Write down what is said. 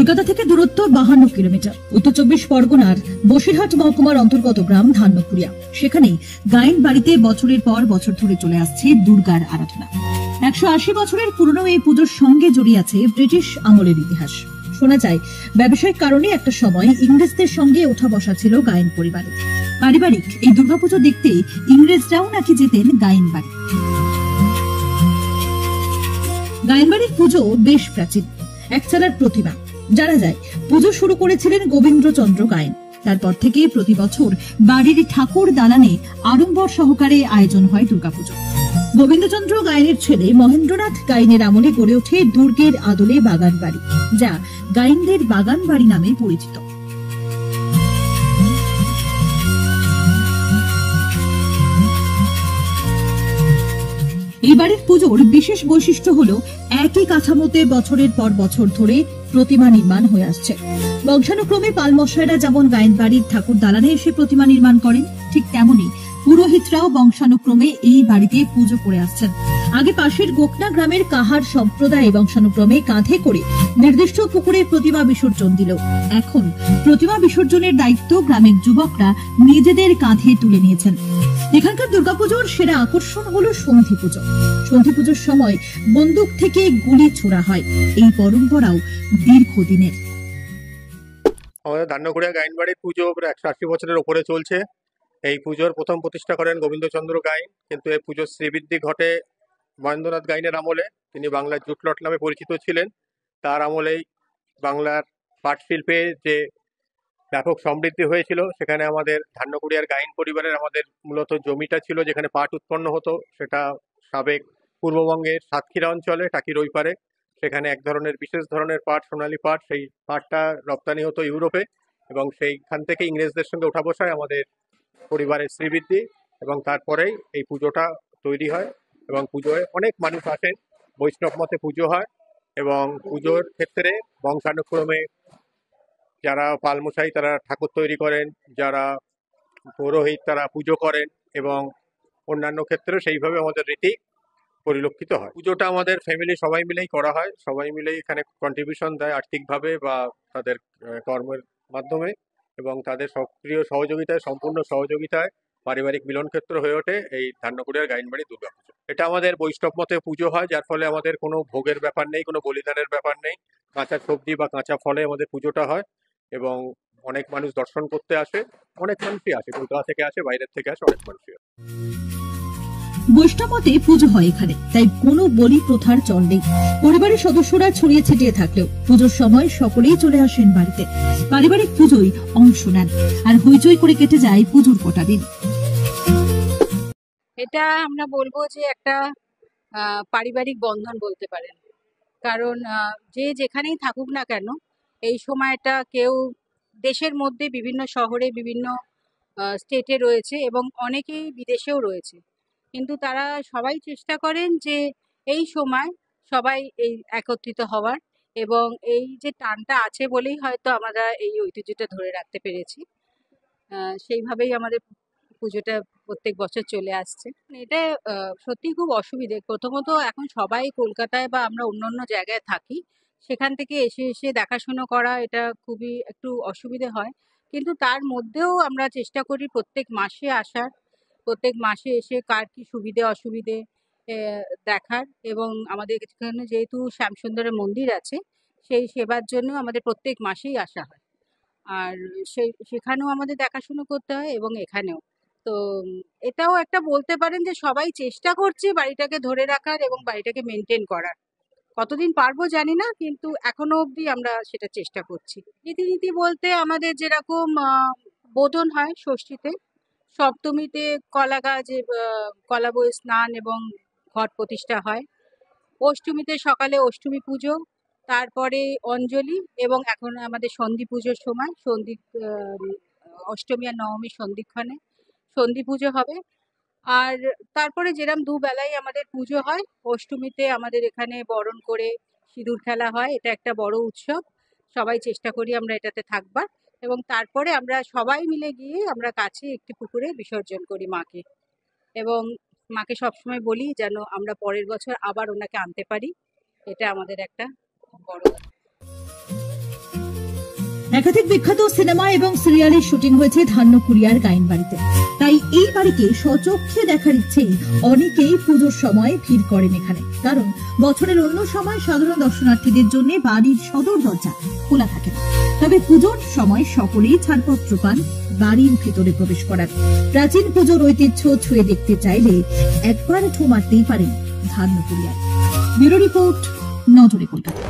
কলকাতা থেকে দূরত্ব 52 কিলোমিটার। উত্তর 24 পরগনার বসিরহাট মহকুমার অন্তর্গত গ্রাম ধান্যকুড়িয়া। সেখানেই গায়েন বাড়িতে বছরের পর বছর ধরে চলে আসছে দুর্গার আরাধনা। 180 বছরের পুরনো এই পুজোর সঙ্গে জড়িয়ে আছে ব্রিটিশ আমলের ইতিহাস। শোনা যায় ব্যবসায়িক কারণে একটা সময় ইংরেজদের সঙ্গে ওঠা বসা ছিল গায়েন পরিবারে। পারিবারিক এই দুর্গাপুজো দেখতে ইংরেজরাও নাকি যেতেন গায়েন বাড়ি। গায়েন বাড়ির পুজো বেশ প্রাচীন, একচালার প্রতিমা। জানা যায় পুজো শুরু করেছিলেন গোবিন্দচন্দ্র গায়েন। তারপর থেকে প্রতি বছর বাড়ির ঠাকুর দালানে আড়ম্বর সহকারে আয়োজন হয় দুর্গাপুজো। গোবিন্দচন্দ্র গায়েনের ছেলে মহেন্দ্রনাথ গায়েনের আমলে গড়ে ওঠে দুর্গের আদলে বাগান বাড়ি, যা গায়েনদের বাগান বাড়ি নামে পরিচিত। এই বাড়ির পুজোর বিশেষ বৈশিষ্ট্য হলো একই কাঠামোতে বছরের পর বছর ধরে প্রতিমা নির্মাণ হয়ে আসছে। বংশানুক্রমে পালমশাইরা যেমন গায়েন বাড়ির ঠাকুর দালানে এসে প্রতিমা নির্মাণ করেন, ঠিক তেমনি পুরোহিতরাও বংশানুক্রমে এই বাড়িতে পুজো করে আসছেন। আগে পাশের গোকনা গ্রামের কাহার সম্প্রদায় বংশানুক্রমে কাঁধে করে নির্দিষ্ট পুকুরে প্রতিমা বিসর্জন দিল। এখন প্রতিমা বিসর্জনের দায়িত্ব গ্রামের যুবকরা নিজেদের কাঁধে তুলে নিয়েছেন। এখানকার দুর্গাপুজোর সেরা আকর্ষণ হলো সন্ধি পুজো। সন্ধি পুজোর সময় বন্দুক থেকে গুলি ছোড়া হয়। এই পরম্পরাও দীর্ঘদিনের। আমাদের ধান্যকুড়িয়া গায়েন বাড়ির পুজো প্রায় 180 বছরের ওপরে চলছে। এই পুজোর প্রথম প্রতিষ্ঠা করেন গোবিন্দচন্দ্র গায়েন, কিন্তু এই পুজোর শ্রীবৃদ্ধি ঘটে মহেন্দ্রনাথ গায়েনের আমলে। তিনি বাংলার জুটলট নামে পরিচিত ছিলেন। তার আমলেই বাংলার পাট শিল্পে যে ব্যাপক সমৃদ্ধি হয়েছিল, সেখানে আমাদের ধান্যকুড়িয়ার গায়েন পরিবারের আমাদের মূলত জমিটা ছিল যেখানে পাট উৎপন্ন হতো। সেটা সাবেক পূর্ববঙ্গের সাতক্ষীরা অঞ্চলে টাকির ওই পারে। সেখানে এক ধরনের বিশেষ ধরনের পাট, সোনালী পাট, সেই পাটটা রপ্তানি হতো ইউরোপে, এবং সেইখান থেকে ইংরেজদের সঙ্গে ওঠা বসায় আমাদের পরিবারের শ্রীবৃদ্ধি, এবং তারপরেই এই পুজোটা তৈরি হয়। এবং পুজোয় অনেক মানুষ আসেন, বৈষ্ণব মতে পুজো হয়। এবং পুজোর ক্ষেত্রে বংশানুক্রমে যারা পালমশাই তারা ঠাকুর তৈরি করেন, যারা পুরোহিত তারা পুজো করেন, এবং অন্যান্য ক্ষেত্রে সেইভাবে আমাদের রীতি পরিলক্ষিত হয়। পুজোটা আমাদের ফ্যামিলি সবাই মিলেই করা হয়, সবাই মিলেই এখানে কন্ট্রিবিউশন দেয় আর্থিকভাবে বা তাদের কর্মের মাধ্যমে, এবং তাদের সক্রিয় সহযোগিতায়, সম্পূর্ণ সহযোগিতায় পারিবারিক মিলন ক্ষেত্র হয়ে ওঠে এই ধান্যকুড়িয়ার গায়েন বাড়ি দুর্গাপুজো। এটা আমাদের বৈষ্ণব মতে পুজো হয়, যার ফলে আমাদের কোনো ভোগের ব্যাপার নেই, কোনো বলিদানের ব্যাপার নেই। কাঁচা সবজি বা কাঁচা ফলে আমাদের পুজোটা হয়, এবং অনেক মানুষ দর্শন করতে আসে। অনেক মানুষই আসে, কলকাতা থেকে আসে, বাইরের থেকে আসে, অনেক মানুষই আসে। বৈষ্ণবমতে পুজো হয় এখানে, তাই কোনো বলি প্রথার চল নেই। পরিবারের সদস্যরা ছড়িয়ে ছিটিয়ে থাকলেও পুজোর সময় সকলেই চলে আসেন বাড়িতে। পারিবারিক পুজোয় অংশ নেন, আর হইচই করে কেটে যায় পুজোর কটা দিন। এটা আমরা বলবো যে একটা পারিবারিক বন্ধন বলতে পারেন। কারণ যে যেখানেই থাকুক না কেন, এই সময়টা কেউ দেশের মধ্যে বিভিন্ন শহরে, বিভিন্ন স্টেটে রয়েছে, এবং অনেকেই বিদেশেও রয়েছে, কিন্তু তারা সবাই চেষ্টা করেন যে এই সময় সবাই এই একত্রিত হওয়ার। এবং এই যে টানটা আছে বলেই হয়তো আমরা এই ঐতিহ্যটা ধরে রাখতে পেরেছি। সেইভাবেই আমাদের পুজোটা প্রত্যেক বছর চলে আসছে। এটা সত্যি খুব অসুবিধে। প্রথমত এখন সবাই কলকাতায় বা আমরা অন্য জায়গায় থাকি, সেখান থেকে এসে এসে দেখাশুনো করা এটা খুবই একটু অসুবিধে হয়। কিন্তু তার মধ্যেও আমরা চেষ্টা করি প্রত্যেক মাসে আসার, প্রত্যেক মাসে এসে কার কি সুবিধে অসুবিধে দেখার। এবং আমাদের এখানে যেহেতু শ্যামসুন্দরের মন্দির আছে, সেই সেবার জন্য আমাদের প্রত্যেক মাসেই আসা হয়। আর সেখানেও আমাদের দেখাশুনো করতে হয়, এবং এখানেও। তো এটাও একটা বলতে পারেন যে সবাই চেষ্টা করছে বাড়িটাকে ধরে রাখার এবং বাড়িটাকে মেনটেন করার। কতদিন পারবো জানি না, কিন্তু এখনো অবধি আমরা সেটা চেষ্টা করছি। রীতিনীতি বলতে আমাদের যেরকম বোধন হয় ষষ্ঠীতে, সপ্তমীতে কলা গাছ, কলা বই স্নান এবং ঘট প্রতিষ্ঠা হয়, অষ্টমীতে সকালে অষ্টমী পুজো, তারপরে অঞ্জলি, এবং এখন আমাদের সন্ধি পুজোর সময় অষ্টমী আর নবমী সন্ধিক্ষণে সন্ধি পুজো হবে। আর তারপরে যেরকম দুবেলাই আমাদের পুজো হয়। অষ্টমীতে আমাদের এখানে বরণ করে সিঁদুর খেলা হয়, এটা একটা বড় উৎসব। সবাই চেষ্টা করি আমরা এটাতে থাকবার, এবং তারপরে আমরা সবাই মিলে গিয়ে আমরা কাছে একটি পুকুরে বিসর্জন করি মাকে। এবং মাকে সবসময় বলি যেন আমরা পরের বছর আবার ওনাকে আনতে পারি। এটা আমাদের একটা বড় একাধিক বিখ্যাত সিনেমা এবং সিরিয়ালের শুটিং হয়েছে ধান্যকুড়িয়ার গাইনবাড়িতে। তাই এই বাড়িকে স্বচক্ষে দেখার ইচ্ছেই অনেকেই পুজোর সময় ভিড় করেন এখানে। কারণ বছরের অন্য সময় সাধারণ দর্শনার্থীদের জন্য বাড়ির সদর দরজা খোলা থাকে না, তবে পুজোর সময় সকলেই ছাড়পত্র পান বাড়ির ভিতরে প্রবেশ করার। প্রাচীন পুজোর ঐতিহ্য ছুঁয়ে দেখতে চাইলে একবার ঢু মারতেই পারেন ধান্যকুড়িয়ায়। ব্যুরো রিপোর্ট, নজরে কলকাতা।